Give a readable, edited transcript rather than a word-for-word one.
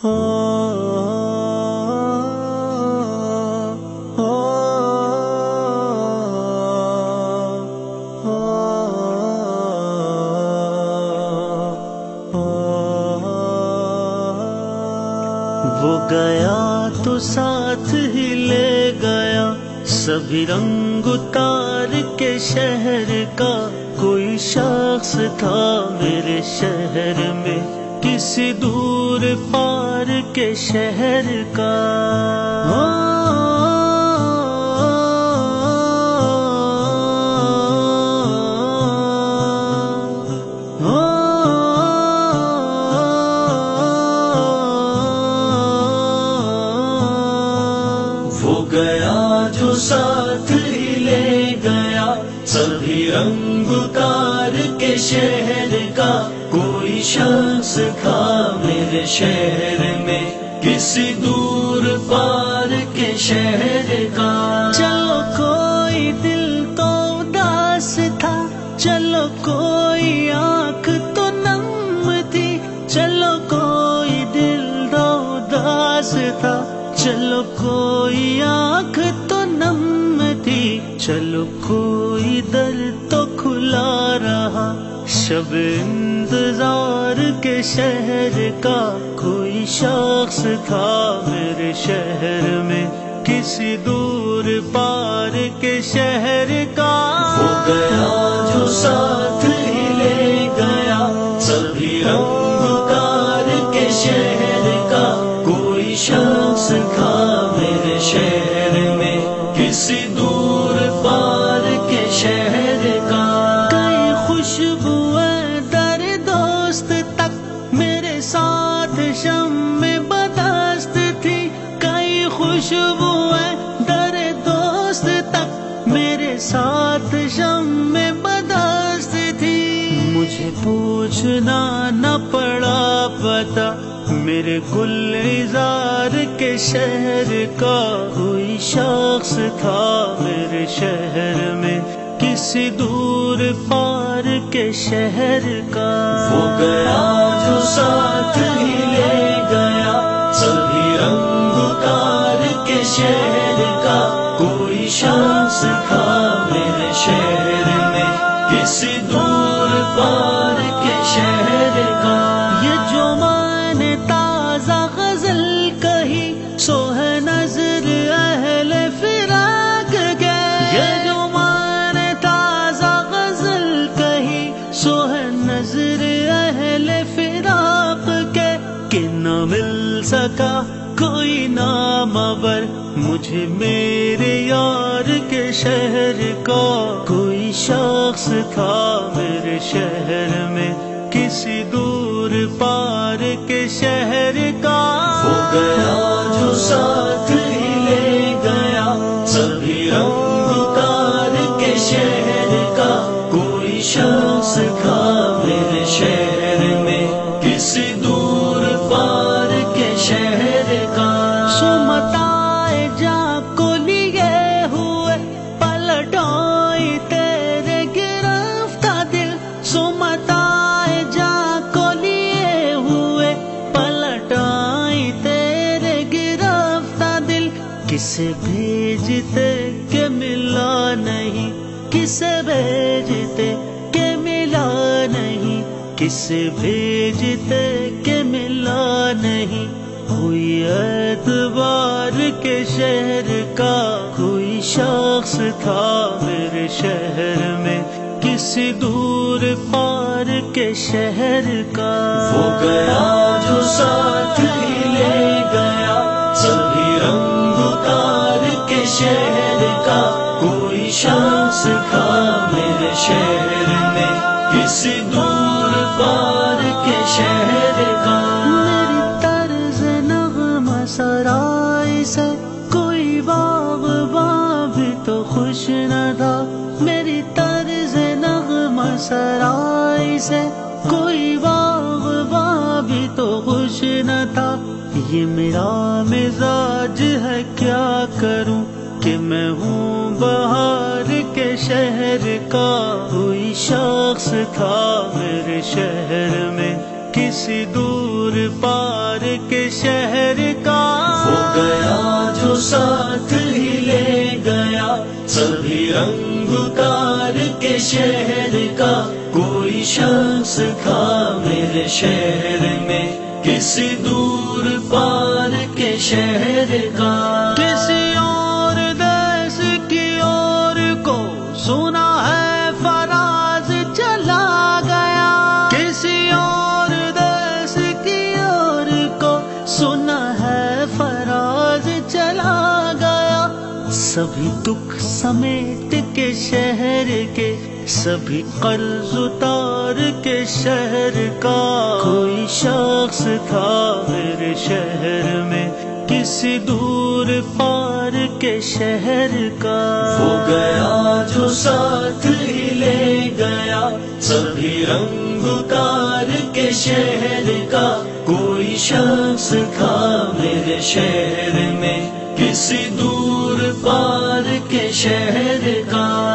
وہ گیا تو ساتھ ہی لے گیا سبھی رنگ اتار کے شہر کا. کوئی شخص تھا میرے شہر میں کسی دور پار کے شہر کا. وہ گیا جو ساتھ ہی لے گیا سبھی رنگ اتار کے شہر کا. کوئی شخص تھا میرے شہر میں کسی دور پار کے شہر کا. چلو کوئی دل تو اداس تھا، چلو کوئی آنکھ تو نم تھی. چلو کوئی دل تو اداس تھا، چلو کوئی آنکھ تو نم تھی. چلو کوئی در تو کھلا رہا شب انتظار کے شہر کا. کوئی شخص تھا میرے شہر میں کسی دور پار کے شہر کا. وہ گیا جو ساتھ ہی لے گیا سبھی رنگ اتار کے شہر کا. کوئی شخص تھا میرے شہر میں کسی دور پار کے شہر کا. کئی خوشبو در دوست تک میرے ساتھ شم میں بدست تھی. کئی خوشبو در دوست تک میرے ساتھ شم میں بدست تھی. مجھے پوچھنا نہ پڑا پتا میرے گلزار کے شہر کا. کوئی شخص تھا میرے شہر میں کسی دور پار کے شہر کا. وہ گیا جو ساتھ ہی لے گیا سبھی رنگ اتار کے شہر کا. کوئی شخص تھا میرے شہر میں کسی دور پار کے شہر کا. یہ جو میں نے تازہ غزل کہی سو ہے نظر اہل فراق کے. یہ جو میں نے تازہ غزل کہی سو ہے نظر اہل فراق کے. کہ نہ مل سکا کوئی نامور مجھے میرے یار کے شہر کا. کوئی شخص تھا میرے شہر میں کسی دور پار کے شہر کا. وہ گیا جو ساتھ ہی لے گیا سبھی رنگ اتار کے شہر کا. کوئی شخص تھا میرے شہر میں کسی دور پار کے شہر کا. سو متائے جا کو لیے ہوئے پلٹائی تیرے گرفتہ دل. سو متائے جا کو لیے ہوئے پلٹائی تیرے گرفتہ دل. کسے بھیجتے کہ ملا نہیں، کسے بھیجتے کہ ملا نہیں، کسے بھیجتے کہ ملا نہیں. کوئی اعتبار کے شہر کا. کوئی شخص تھا میرے شہر میں کسی دور پار کے شہر کا. وہ گیا جو ساتھ ہی لے گیا سبھی رنگ اتار کے شہر کا. کوئی شخص تھا میرے شہر میں کسی دور پار کے شہر کا. میری طرز نغمہ سرائی سے کوئی باغباں بھی تو خوش نہ تھا. میری طرز نغمہ سرائی سے کوئی باغباں بھی تو خوش نہ تھا. یہ میرا مزاج ہے کیا کروں کہ میں ہوں بہار کے شہر کا. کوئی شخص تھا میرے شہر میں کسی دور پار کے شہر کا، وہ گیا جو ساتھ ہی لے گیا سبھی رنگ اتار کے شہر کا۔ کوئی شخص تھا میرے شہر میں کسی دور پار کے شہر کا، کسی اور دیس کی اور کو سنا ہے فراز چلا گیا، کسی اور دیس کی اور کو سنا ہے فراز چلا گیا۔ سبھی دکھ سمیٹ کے شہر کے، سبھی قرض اتار کے شہر کا، کوئی شخص تھا میرے شہر میں کسی دور پار کے شہر کا، وہ گیا جو ساتھ ہی لے گیا سبھی رنگ اتار کے شہر کا۔ کوئی شخص تھا میرے شہر میں کسی دور پار کے شہر کا۔